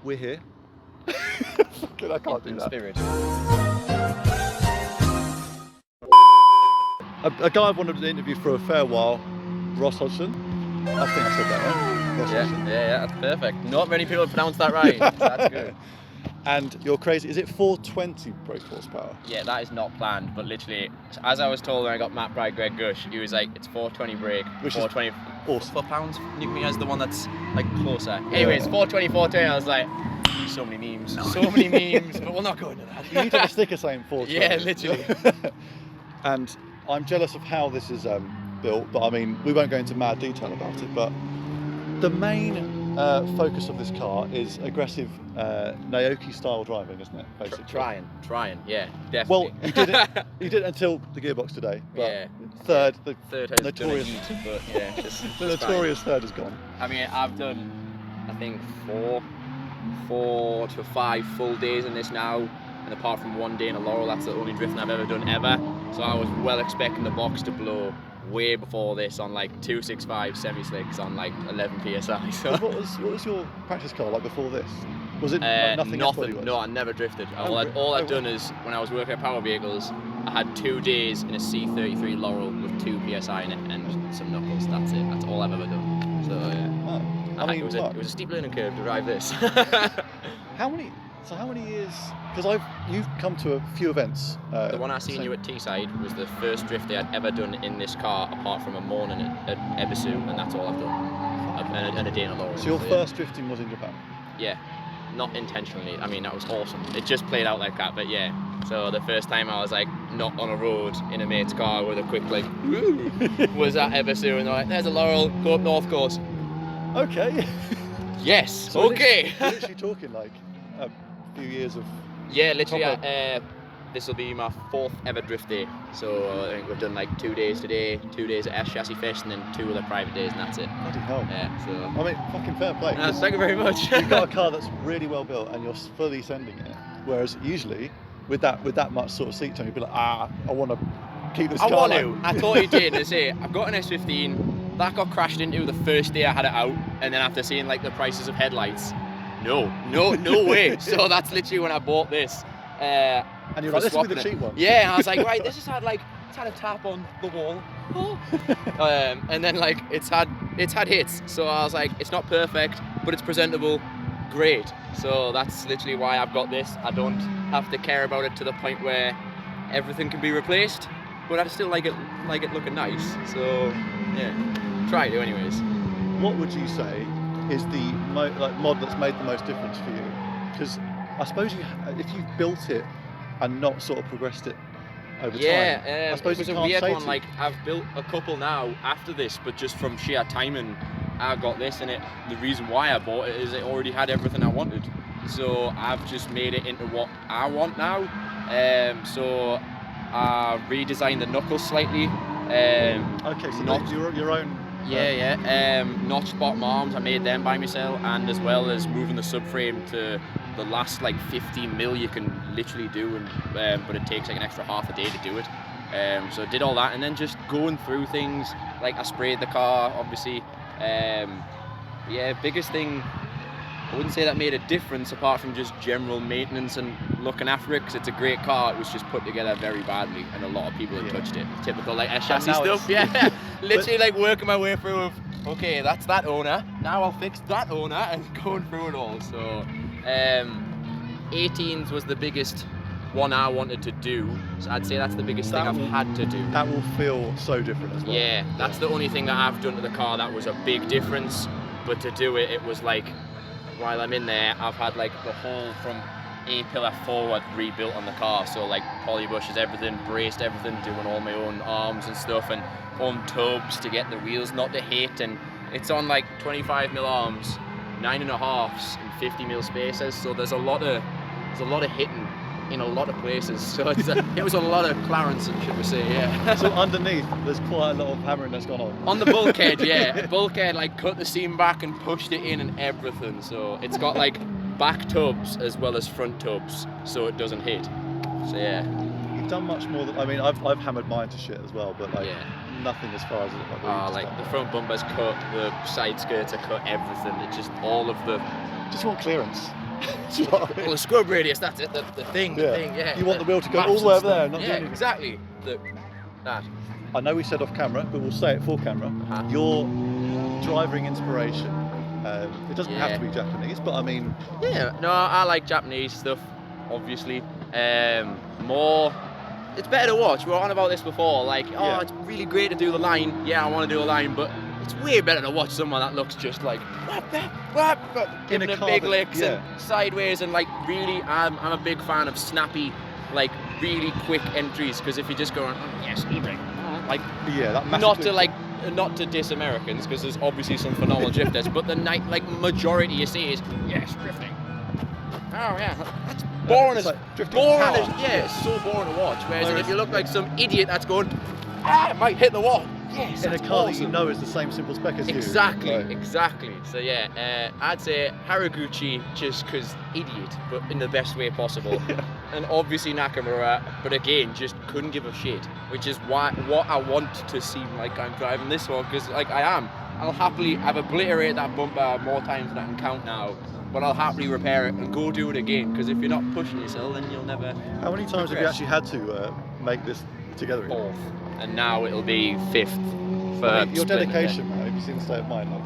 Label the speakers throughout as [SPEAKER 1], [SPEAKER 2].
[SPEAKER 1] we're here. Fucking, I can't do that.
[SPEAKER 2] Spirit.
[SPEAKER 1] A guy I've wanted to interview for a fair while, Ross Hodgson. I think I said that right. Ross Hodgson.
[SPEAKER 2] Yeah, that's perfect. Not many people pronounce that right. That's good.
[SPEAKER 1] And you're crazy. Is it 420 brake horsepower?
[SPEAKER 2] Yeah, that is not planned, but literally, as I was told when I got mapped by Greg Gush, he was like, it's 420 brake,
[SPEAKER 1] Which
[SPEAKER 2] 420
[SPEAKER 1] is awesome.
[SPEAKER 2] 4 pounds Newton meters, the one that's like closer. Anyways, 420, 420, I was like, so many memes, but we'll not go into that.
[SPEAKER 1] You need to have a sticker saying 420.
[SPEAKER 2] Yeah, literally.
[SPEAKER 1] And I'm jealous of how this is built, but I mean, we won't go into mad detail about it, but the main focus of this car is aggressive Naoki style driving, isn't it? Basically.
[SPEAKER 2] Trying, yeah, definitely.
[SPEAKER 1] Well, you did it until the gearbox today. But
[SPEAKER 2] yeah.
[SPEAKER 1] Third
[SPEAKER 2] has
[SPEAKER 1] notorious,
[SPEAKER 2] done a heat, but yeah, just
[SPEAKER 1] the notorious third is gone.
[SPEAKER 2] I mean, I've done, I think, 4 to 5 full days in this now, and apart from one day in a Laurel, that's the only drifting I've ever done ever. So I was well expecting the box to blow way before this on like 265 semi-slicks on like 11 psi. So
[SPEAKER 1] What was your practice car like before this? Was it like nothing?
[SPEAKER 2] No, I never drifted. All I've done is when I was working at Power Vehicles, I had 2 days in a C33 Laurel with 2 psi in it and some knuckles. That's it. That's all I've ever done. So yeah.
[SPEAKER 1] I mean,
[SPEAKER 2] it was a steep learning curve to drive this.
[SPEAKER 1] How many years? Because you've come to a few events.
[SPEAKER 2] The one I seen you at Teesside was the first drift I'd ever done in this car, apart from a morning at Ebisu, and that's all I've done. And a day in a Laurel.
[SPEAKER 1] So your first drifting was in Japan?
[SPEAKER 2] Yeah, not intentionally. I mean, that was awesome. It just played out like that, but yeah. So the first time I was like not on a road in a mate's car with a quick like woo, was at Ebisu, and they're like, "There's a Laurel, go up North Course."
[SPEAKER 1] Okay.
[SPEAKER 2] Yes.
[SPEAKER 1] So
[SPEAKER 2] okay.
[SPEAKER 1] We're literally talking like a few years of.
[SPEAKER 2] Yeah, literally. This will be my 4th ever drift day. So I think we've done like 2 days today, 2 days at S Chassis Fest, and then 2 other private days, and that's it.
[SPEAKER 1] Bloody hell.
[SPEAKER 2] Yeah. So.
[SPEAKER 1] I mean, fucking fair play.
[SPEAKER 2] Thank you very much.
[SPEAKER 1] You've got a car that's really well built, and you're fully sending it. Whereas usually, with that much sort of seat time, you'd be like, I want to keep this car.
[SPEAKER 2] I want to. I thought you did. I say, I've got an S15. That got crashed into the first day I had it out, and then after seeing like the prices of headlights, no way. So that's literally when I bought this.
[SPEAKER 1] And you're like, this will be the cheap one.
[SPEAKER 2] Yeah, and I was like, right, this has had a tap on the wall. And then like it's had hits. So I was like, it's not perfect, but it's presentable. Great. So that's literally why I've got this. I don't have to care about it to the point where everything can be replaced, but I still like it looking nice. So yeah, try to anyways.
[SPEAKER 1] What would you say is the mod that's made the most difference for you? Because I suppose if you've built it and not sort of progressed it over time, I suppose
[SPEAKER 2] it was
[SPEAKER 1] you
[SPEAKER 2] a
[SPEAKER 1] can't
[SPEAKER 2] weird
[SPEAKER 1] say
[SPEAKER 2] one. Like I've built a couple now after this, but just from sheer timing, I got this, and the reason why I bought it is it already had everything I wanted. So I've just made it into what I want now. So I redesigned the knuckles slightly.
[SPEAKER 1] Okay, so not your own.
[SPEAKER 2] Yeah. Notched bottom arms, I made them by myself, and as well as moving the subframe to the last like 15 mil you can literally do, and but it takes like an extra half a day to do it. So I did all that, and then just going through things, like I sprayed the car, obviously. Biggest thing, I wouldn't say that made a difference apart from just general maintenance and looking after it, because it's a great car. It was just put together very badly, and a lot of people had touched it. Typical like S chassis stuff. Yeah, literally like working my way through of, okay, that's that owner, now I'll fix that owner, and going through it all. So 18s was the biggest one I wanted to do, so I'd say that's the biggest thing I've had to do.
[SPEAKER 1] That will feel so different as well.
[SPEAKER 2] Yeah, that's the only thing that I've done to the car that was a big difference, but to do it, it was like, while I'm in there, I've had like the whole from A-pillar forward rebuilt on the car, so like polybushes, everything, braced everything, doing all my own arms and stuff, and on tubs to get the wheels not to hit, and it's on like 25 mil arms, 9.5s and 50 mil spacers, so there's a lot of hitting in a lot of places, so it was a lot of Clarence, should we say, yeah.
[SPEAKER 1] So underneath, there's quite a lot of hammering that's gone on.
[SPEAKER 2] On the bulkhead, yeah. Bulkhead, like cut the seam back and pushed it in and everything, so it's got like back tubs as well as front tubs, so it doesn't hit. So yeah.
[SPEAKER 1] You've done much more than, I mean, I've hammered mine to shit as well, but like nothing as far as it
[SPEAKER 2] like the front bumper's cut, the side skirts are cut, everything. It's just all of the.
[SPEAKER 1] Just want clearance.
[SPEAKER 2] Well, the scrub radius, that's it, the thing, yeah.
[SPEAKER 1] You want the wheel to go all the way over there, not
[SPEAKER 2] yeah,
[SPEAKER 1] do anything.
[SPEAKER 2] exactly. That.
[SPEAKER 1] I know we said off camera, but we'll say it for camera. Your driving inspiration, it doesn't have to be Japanese, but I mean...
[SPEAKER 2] Yeah, no, I like Japanese stuff, obviously. More... It's better to watch. We were on about this before, like, it's really great to do the line. Yeah, I want to do a line, but it's way better to watch someone that looks just like giving it big licks and sideways, and like really, I'm a big fan of snappy, like really quick entries, because if you're just going, like, not to diss Americans, because there's obviously some phenomenal drifters, but the majority you see is drifting. Oh yeah, that's boring as boring as it's so boring to watch. Whereas if you look like some idiot that's going, it might hit the wall. Yes,
[SPEAKER 1] in a car that you know is the same simple spec as
[SPEAKER 2] exactly,
[SPEAKER 1] you.
[SPEAKER 2] Exactly. So yeah, I'd say Haraguchi just because idiot, but in the best way possible. And obviously Nakamura, but again, just couldn't give a shit. Which is what I want to seem like I'm driving this one, because like I am. I've obliterated that bumper more times than I can count now. But I'll happily repair it and go do it again, because if you're not pushing yourself, then you'll never.
[SPEAKER 1] How many times have you actually had to make this together?
[SPEAKER 2] 4th, and now it'll be 5th. For
[SPEAKER 1] your dedication, man, you've seen the state of mind. Like,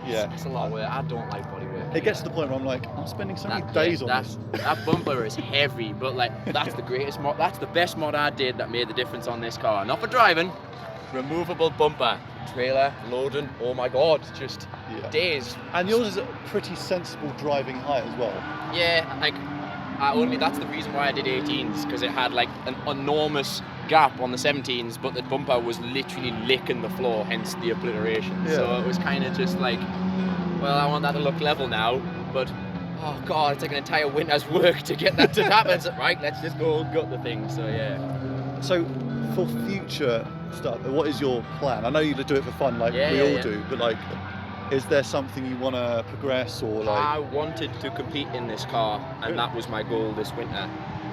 [SPEAKER 2] it's a lot of work. I don't like body work.
[SPEAKER 1] It gets to the point where I'm like, I'm spending so many days on this.
[SPEAKER 2] That bumper is heavy, but like that's the greatest mod. That's the best mod I did that made the difference on this car. Not for driving, removable bumper. Trailer, loading, oh my god, just days.
[SPEAKER 1] And yours is a pretty sensible driving height as well.
[SPEAKER 2] Yeah, like, that's the reason why I did 18s, because it had like an enormous gap on the 17s, but the bumper was literally licking the floor, hence the obliteration. So it was kind of just like, well, I want that to look level now, but oh god, it's like an entire winter's work to get that to happen. So, right, let's just go gut the thing, so yeah.
[SPEAKER 1] So, for future stuff, what is your plan? I know you do it for fun, like we all do, but like, is there something you want to progress or like?
[SPEAKER 2] I wanted to compete in this car, and that was my goal this winter.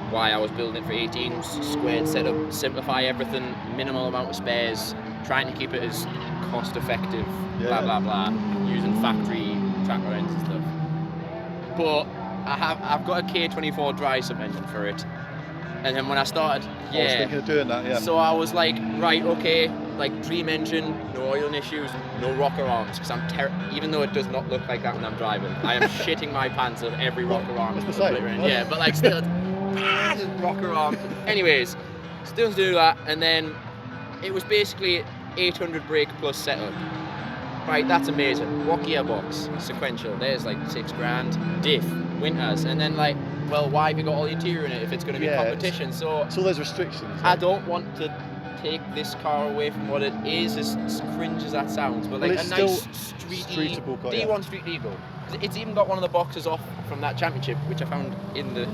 [SPEAKER 2] Why I was building it for 18s, squared setup, simplify everything, minimal amount of spares, trying to keep it as cost effective, blah blah blah, using factory tracker ends and stuff. But I've got a K24 dry sump engine for it. And then when I started,
[SPEAKER 1] I was thinking of doing that,
[SPEAKER 2] So I was like, right, okay, like dream engine, no oiling issues, no rocker arms, because even though it does not look like that when I'm driving, I am shitting my pants of every rocker arm.
[SPEAKER 1] It's the same.
[SPEAKER 2] Yeah, but like still, just rocker arm. Anyways, still to do that, and then it was basically 800 brake plus setup. Right, that's amazing. What gearbox? Sequential. There's like $6,000. Diff, winters, and then like, well, why have you got all the interior in it if it's going to be competition? So
[SPEAKER 1] it's all those restrictions.
[SPEAKER 2] I don't want to take this car away from what it is, as cringe as that sounds, but like a nice streetable car, D1 street legal. It's even got one of the boxes off from that championship, which I found in the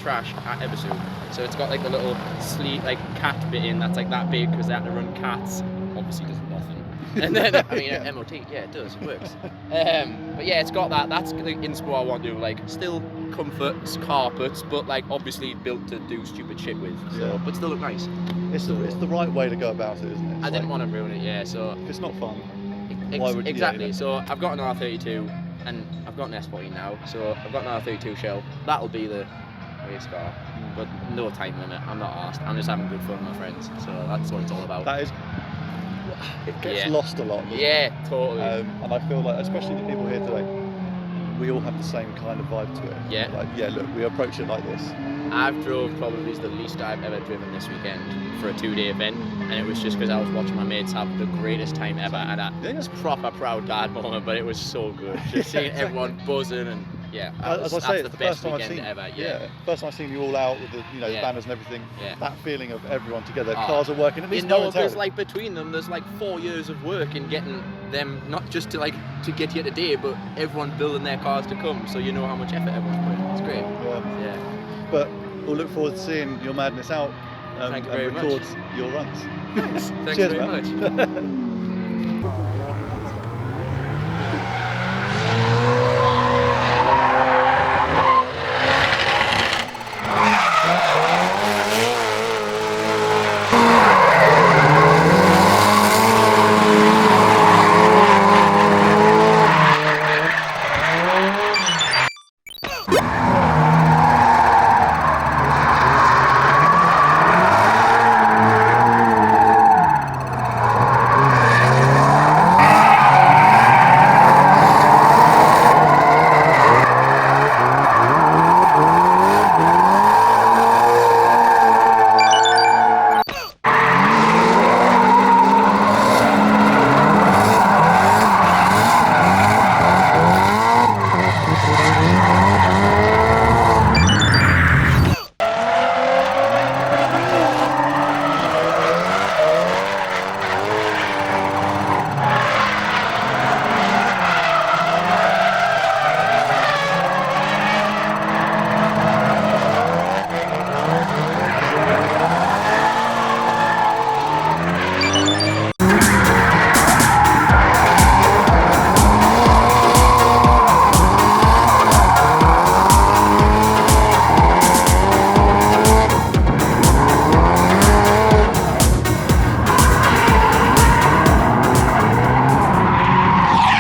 [SPEAKER 2] trash at Eversu. So it's got like the little sleeve, like cat bit in that's like that big because they had to run cats. Obviously does nothing. And then I mean MOT, it does, it works. But yeah, it's got that. That's the inspo I want to do. Like still comforts, carpets, but like obviously built to do stupid shit with. So, but still look nice.
[SPEAKER 1] It's the right way to go about it, isn't it?
[SPEAKER 2] I didn't want to ruin it. So
[SPEAKER 1] if it's not fun,
[SPEAKER 2] why would exactly? So I've got an R32 and I've got an S14 now. So I've got an R32 shell. That'll be the race car, but no time limit. I'm not asked. I'm just having good fun with my friends. So that's what it's all about.
[SPEAKER 1] That is. It gets lost a lot.
[SPEAKER 2] Totally.
[SPEAKER 1] And I feel like, especially the people here today, we all have the same kind of vibe to it. Like, look, we approach it like this.
[SPEAKER 2] I've drove probably the least I've ever driven this weekend for a 2-day event, and it was just because I was watching my mates have the greatest time ever, and it's proper proud dad moment, but it was so good. Just seeing everyone buzzing and
[SPEAKER 1] as I say, it's
[SPEAKER 2] the
[SPEAKER 1] the
[SPEAKER 2] best
[SPEAKER 1] first time I've
[SPEAKER 2] weekend
[SPEAKER 1] seen
[SPEAKER 2] ever.
[SPEAKER 1] First time I've seen you all out with the the banners and everything. That feeling of everyone together, cars are working. At least
[SPEAKER 2] there's like between them, there's like 4 years of work in getting them, not just to get here today, but everyone building their cars to come. So you know how much effort everyone's putting. It's great.
[SPEAKER 1] But we'll look forward to seeing your madness out
[SPEAKER 2] and
[SPEAKER 1] record your runs.
[SPEAKER 2] Thanks
[SPEAKER 1] Cheers,
[SPEAKER 2] very
[SPEAKER 1] man.
[SPEAKER 2] much.